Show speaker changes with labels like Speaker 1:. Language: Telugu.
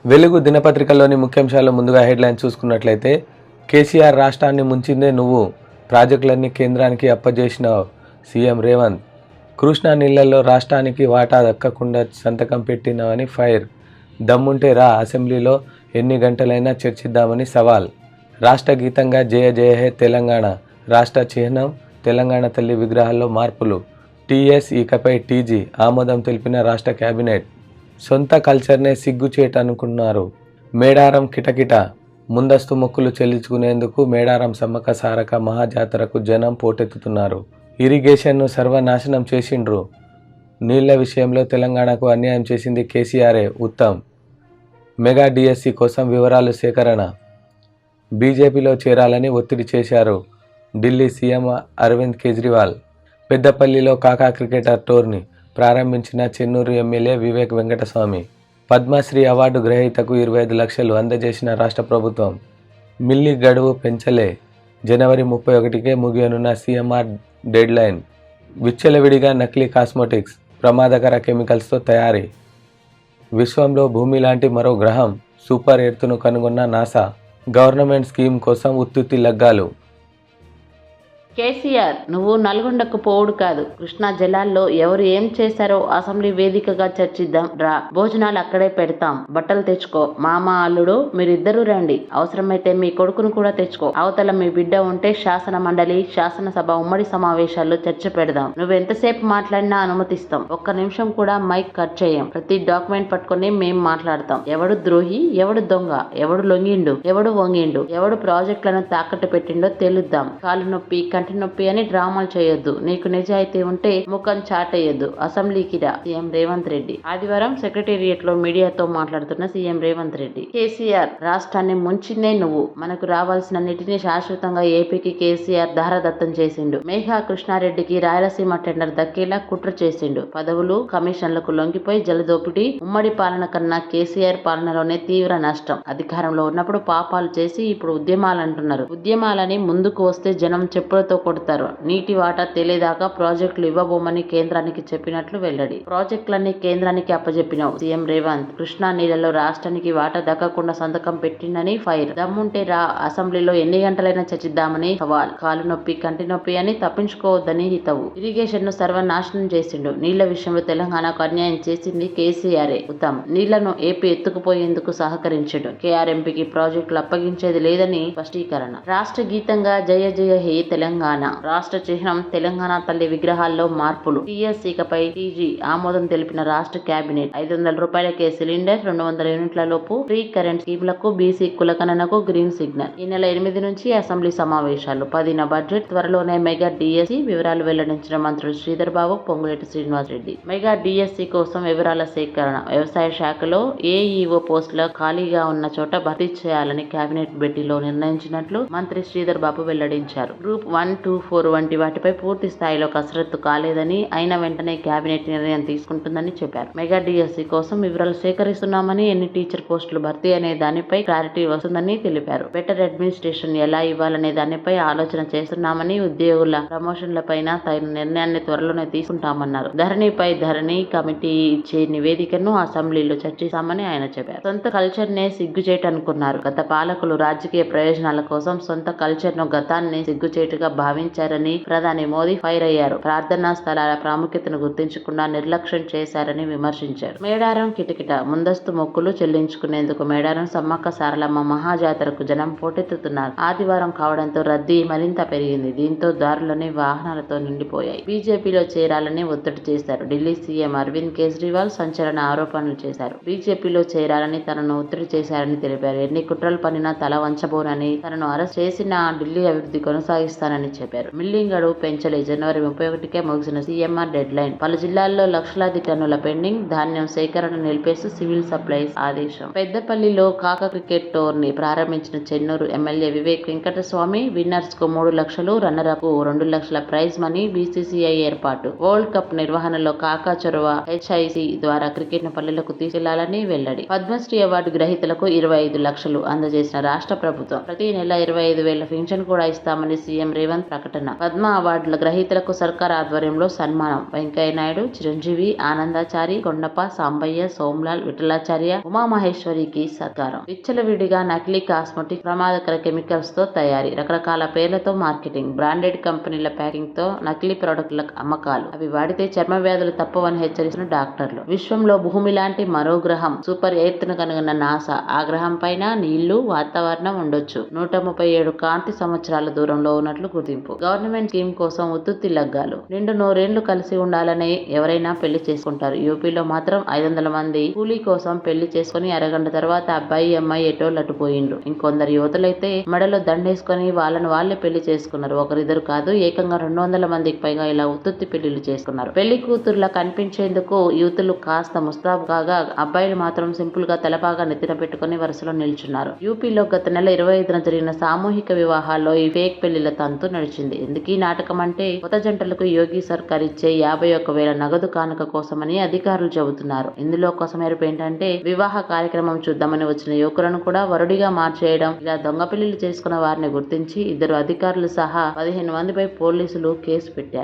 Speaker 1: వెలుగు దినపత్రికలోని ముఖ్యాంశాలు ముందుగా హెడ్లైన్ చూసుకున్నట్లయితే కేసీఆర్ రాష్ట్రాన్ని ముంచిందే నువ్వు, ప్రాజెక్టులన్నీ కేంద్రానికి అప్పజేసినావు సీఎం రేవంత్. కృష్ణా నీళ్లలో రాష్ట్రానికి వాటా దక్కకుండా సంతకం పెట్టినావని ఫైర్. దమ్ముంటే రా, అసెంబ్లీలో ఎన్ని గంటలైనా చర్చిద్దామని సవాల్. రాష్ట్ర గీతంగా జయ జయ హే తెలంగాణ, రాష్ట్ర చిహ్నం తెలంగాణ తల్లి విగ్రహాల్లో మార్పులు. టీఎస్ ఇకపై టీజీ ఆమోదం తెలిపిన రాష్ట్ర కేబినెట్. సొంత కల్చర్నే సిగ్గుచేట అనుకున్నారు. మేడారం కిటకిట, ముందస్తు మొక్కులు చెల్లించుకునేందుకు మేడారం సమ్మక్క సారక మహాజాతరకు జనం పోటెత్తుతున్నారు. ఇరిగేషన్ను సర్వనాశనం చేసిండ్రు. నీళ్ల విషయంలో తెలంగాణకు అన్యాయం చేసింది కేసీఆరే, ఉత్తమ్. మెగా డిఎస్సి కోసం వివరాలు సేకరణ. బీజేపీలో చేరాలని ఒత్తిడి చేశారు ఢిల్లీ సీఎం అరవింద్ కేజ్రీవాల్. పెద్దపల్లిలో కాకా క్రికెటర్ టోర్నీ ప్రారంభించిన చెన్నూరు ఎమ్మెల్యే వివేక్ వెంకటస్వామి. పద్మశ్రీ అవార్డు గ్రహీతకు 25 లక్షలు అందజేసిన రాష్ట్ర ప్రభుత్వం. మిల్లీ గడువు పెంచలే, జనవరి 31కే ముగియనున్న సీఎంఆర్ డెడ్లైన్. విచ్చలవిడిగా నకిలీ కాస్మెటిక్స్, ప్రమాదకర కెమికల్స్తో తయారీ. విశ్వంలో భూమి లాంటి మరో గ్రహం సూపర్ ఎర్త్ను కనుగొన్న నాసా. గవర్నమెంట్ స్కీమ్ కోసం ఉత్తుత్తి లగ్గాలు.
Speaker 2: కేసీఆర్, నువ్వు నల్గొండకు పోవుడు కాదు, కృష్ణా జలాల్లో ఎవరు ఏం చేశారో అసెంబ్లీ వేదికగా చర్చిద్దాం రా. భోజనాలు అక్కడే పెడతాం, బట్టలు తెచ్చుకో. మామ అల్లుడు మీరిద్దరూ రండి, అవసరమైతే మీ కొడుకును కూడా తెచ్చుకో. అవతల మీ బిడ్డ ఉంటే శాసన మండలి, శాసనసభ ఉమ్మడి సమావేశాల్లో చర్చ పెడదాం. నువ్వెంతసేపు మాట్లాడినా అనుమతిస్తాం. ఒక్క నిమిషం కూడా మైక్ కట్ చేయం. ప్రతి డాక్యుమెంట్ పట్టుకుని మేం మాట్లాడతాం. ఎవడు ద్రోహి, ఎవడు దొంగ, ఎవడు లొంగిండు, ఎవడు వంగిండు, ఎవడు ప్రాజెక్టులను తాకట్టు పెట్టిండో తెలుద్దాం. కాలు నొప్పి కంటి నొప్పి అని డ్రామాలు చేయొద్దు. నీకు నిజాయితీ ఉంటే ముఖం చాటేయొద్దు. అసెంబ్లీకి రా. సీఎం రేవంత్ రెడ్డి. ఆదివారం సెక్రటేరియట్ లో మీడియాతో మాట్లాడుతున్న సీఎం రేవంత్ రెడ్డి, కేసీఆర్ రాష్ట్రాన్ని ముంచిందే నువ్వు. మనకు రావాల్సిన నీటిని శాశ్వతంగా ఏపీకి కేసీఆర్ దారదత్తం చేసిండు. మేఘా కృష్ణారెడ్డికి రాయలసీమ టెండర్ దక్కేలా కుట్ర చేసిండు. పదవులు కమిషన్లకు లొంగిపోయి జలదోపిడీ. ఉమ్మడి పాలన కన్నా కేసీఆర్ పాలనలోనే తీవ్ర నష్టం. అధికారంలో ఉన్నప్పుడు పాపాలు చేసి ఇప్పుడు ఉద్యమాలంటున్నారు. ఉద్యమాలని ముందుకు వస్తే జనం చెప్పులతో కొడతారు. నీటి వాటా తెలియదాకా ప్రాజెక్టులు ఇవ్వబోమని కేంద్రానికి చెప్పినట్లు వెల్లడి. ప్రాజెక్టులన్నీ కేంద్రానికి అప్పజెప్పినావు సీఎం రేవంత్. కృష్ణా నీళ్లలో రాష్ట్రానికి వాటా దక్కకుండా సంతకం పెట్టిందని ఫైర్. దమ్ముంటే రా, అసెంబ్లీలో ఎన్ని గంటలైనా చర్చిద్దామని సవాల్. కాలు నొప్పి కంటి నొప్పి అని తప్పించుకోవద్దని హితవు. ఇరిగేషన్ ను సర్వనాశనం చేసిండు. నీళ్ల విషయంలో తెలంగాణకు అన్యాయం చేసింది కేసీఆరే, ఉత్తమ్. నీళ్లను ఏపీ ఎత్తుకుపోయేందుకు సహకరించాడు. కేఆర్ఎంపీకి ప్రాజెక్టులు అప్పగించేది లేదని స్పష్టీకరణ. రాష్ట్ర గీతంగా జయ జయ హే తెలంగాణ, రాష్ట్ర చిహ్నం తెలంగాణ తల్లి విగ్రహాల్లో మార్పులు. టీఎస్ ఇకపై టీజీ ఆమోదం తెలిపిన రాష్ట్ర కేబినెట్. 500 రూపాయలకే సిలిండర్, 200 యూనిట్ల లోపు ఫ్రీ కరెంట్ స్కీములకు బీసీ కులగణనకు గ్రీన్ సిగ్నల్. ఈ నెల 8 నుంచి అసెంబ్లీ సమావేశాలు. 10న బడ్జెట్. త్వరలోనే మెగా డిఎస్సి వివరాలు వెల్లడించిన మంత్రులు శ్రీధర్ బాబు, పొంగులేటి శ్రీనివాస్ రెడ్డి. మెగా డిఎస్సి కోసం వివరాల సేకరణ. వ్యవసాయ శాఖలో ఏఈఓ పోస్టుల ఖాళీగా ఉన్న చోట భర్తీ చేయాలని కేబినెట్ భేటీలో నిర్ణయించినట్లు మంత్రి శ్రీధర్ బాబు వెల్లడించారు. గ్రూప్ 1, 2, 4 వంటి వాటిపై పూర్తి స్థాయిలో కసరత్తు కాలేదని, అయిన వెంటనే కేబినెట్ నిర్ణయం తీసుకుంటుందని చెప్పారు. మెగా డిఎస్సి కోసం వివరాలు సేకరిస్తున్నామని, ఎన్ని టీచర్ పోస్టులు భర్తీ అనే దానిపై క్లారిటీ వస్తుందని తెలిపారు. బెటర్ అడ్మినిస్ట్రేషన్ ఎలా ఇవ్వాలనే దానిపై ఆలోచన చేస్తున్నామని, ఉద్యోగుల ప్రమోషన్లపైన తగిన నిర్ణయాన్ని త్వరలోనే తీసుకుంటామన్నారు. ధరణి కమిటీ ఇచ్చే నివేదికను అసెంబ్లీలో చర్చిస్తామని ఆయన చెప్పారు. సొంత కల్చర్ నే సిగ్గుచేటనుకున్నారు. గత పాలకులు రాజకీయ ప్రయోజనాల కోసం సొంత కల్చర్ ను, గతాన్ని సిగ్గుచేటుగా భావించారని ప్రధాని మోదీ ఫైర్ అయ్యారు. ప్రార్థనా స్థలాల ప్రాముఖ్యతను గుర్తించకుండా నిర్లక్ష్యం చేశారని విమర్శించారు. మేడారం కిటకిట, ముందస్తు మొక్కులు చెల్లించుకునేందుకు మేడారం సమ్మక్క సారలమ్మ మహాజాతరకు జనం పోటెత్తుతున్నారు. ఆదివారం కావడంతో రద్దీ మరింత పెరిగింది. దీంతో దారులని వాహనాలతో నిండిపోయాయి. బీజేపీలో చేరాలని ఒత్తిడి చేశారు. ఢిల్లీ సీఎం అరవింద్ కేజ్రీవాల్ సంచలన ఆరోపణలు చేశారు. బీజేపీలో చేరాలని తనను ఒత్తిడి చేశారని తెలిపారు. ఎన్ని కుట్రలు పనినా తల వంచబోనని, తనను అరెస్ట్ చేసిన ఢిల్లీ అభివృద్ధి కొనసాగిస్తానని చెప్పారు. మిల్లింగ్ గడువు పెంచలే, జనవరి 31కే ముగిసిన సీఎంఆర్ డెడ్ లైన్. పలు జిల్లాల్లో లక్షలాది టన్నుల పెండింగ్. ధాన్యం సేకరణ నిలిపేసి సివిల్ సప్లైస్ ఆదేశం. పెద్దపల్లిలో కాకా క్రికెట్ టోర్నీ ప్రారంభించిన చెన్నూరు ఎమ్మెల్యే వివేక్ వెంకటస్వామి. విన్నర్స్ కు 3 లక్షలు, రన్నర్ అప్ కు 2 లక్షల ప్రైజ్ మనీ. బీసీసీఐ ఏర్పాటు. వరల్డ్ కప్ నిర్వహణలో కాకా చొరవ. హెచ్ఐసి ద్వారా క్రికెట్ ను పల్లెలకు తీసుకెళ్లాలని వెల్లడి. పద్మశ్రీ అవార్డు గ్రహీతలకు 25 లక్షలు అందజేసిన రాష్ట్ర ప్రభుత్వం. ప్రతి నెల 25,000 పింఛన్ కూడా ఇస్తామని సీఎం రేవంత్ రేవంత్ ప్రకటన. పద్మ అవార్డుల గ్రహీతలకు సర్కార్ ఆధ్వర్యంలో సన్మానం. వెంకయ్యనాయుడు, చిరంజీవి, ఆనందాచారి, కొండప, సాంబయ్య, సోమ్లాల్, విఠలాచార్య, ఉమామహేశ్వరికి సత్కారం. విచ్చలవిడిగా నకిలీ కాస్మెటిక్, ప్రమాదకర కెమికల్స్ తో తయారీ, రకరకాల పేర్లతో మార్కెటింగ్, బ్రాండెడ్ కంపెనీల ప్యాకింగ్ తో నకిలీ ప్రొడక్టుల అమ్మకాలు, అవి వాడితే చర్మ వ్యాధులు తప్పవని హెచ్చరిస్తున్న డాక్టర్లు. విశ్వంలో భూమి లాంటి మరో గ్రహం సూపర్ ఎయిత్ ను కనుగొన్న నాసా. ఆ గ్రహం పైన నీళ్లు, వాతావరణం ఉండొచ్చు. 137 కాంతి సంవత్సరాల దూరంలో ఉన్నట్లు గుర్తింపు. గవర్నమెంట్ స్కీమ్ కోసం ఉత్తుత్తి లగ్గాలు. నిండు నూరేళ్లు కలిసి ఉండాలని ఎవరైనా పెళ్లి చేసుకుంటారు. యూపీలో మాత్రం 500 మంది కూలీ కోసం పెళ్లి చేసుకుని అరగంట తర్వాత అబ్బాయి అమ్మాయి ఎటో లట్టుపోయిండ్రు. ఇంకొందరు యువతులైతే మెడలో దండేసుకుని వాళ్ళని వాళ్ళే పెళ్లి చేసుకున్నారు. ఒకరిద్దరు కాదు, ఏకంగా 200 మందికి పైగా ఇలా ఉత్తుత్తి పెళ్లిళ్లు చేసుకున్నారు. పెళ్లి కూతుర్లా కనిపించేందుకు యూతులు కాస్త ముస్తాబు కాగా, అబ్బాయిలు మాత్రం సింపుల్ గా తలపాగా నెత్తిన పెట్టుకుని వరుసలో నిల్చున్నారు. యూపీలో గత నెల 25న జరిగిన సామూహిక వివాహాల్లో ఈ ఫేక్ పెళ్లిళ్ల తంతు నడిచింది. ఎందుకీ నాటకం అంటే, కొత్త జంటలకు యోగి సర్కార్ ఇచ్చే 51,000 నగదు కానుక కోసమని అధికారులు చెబుతున్నారు. ఇందులో కొసమెరుపు ఏంటంటే, వివాహ కార్యక్రమం చూద్దామని వచ్చిన యువకులను కూడా వరుడిగా మార్చేయడం. ఇలా దొంగ పెళ్లిళ్లు చేసుకున్న వారిని గుర్తించి 2 అధికారులు సహా 15 మందిపై పోలీసులు కేసు పెట్టారు.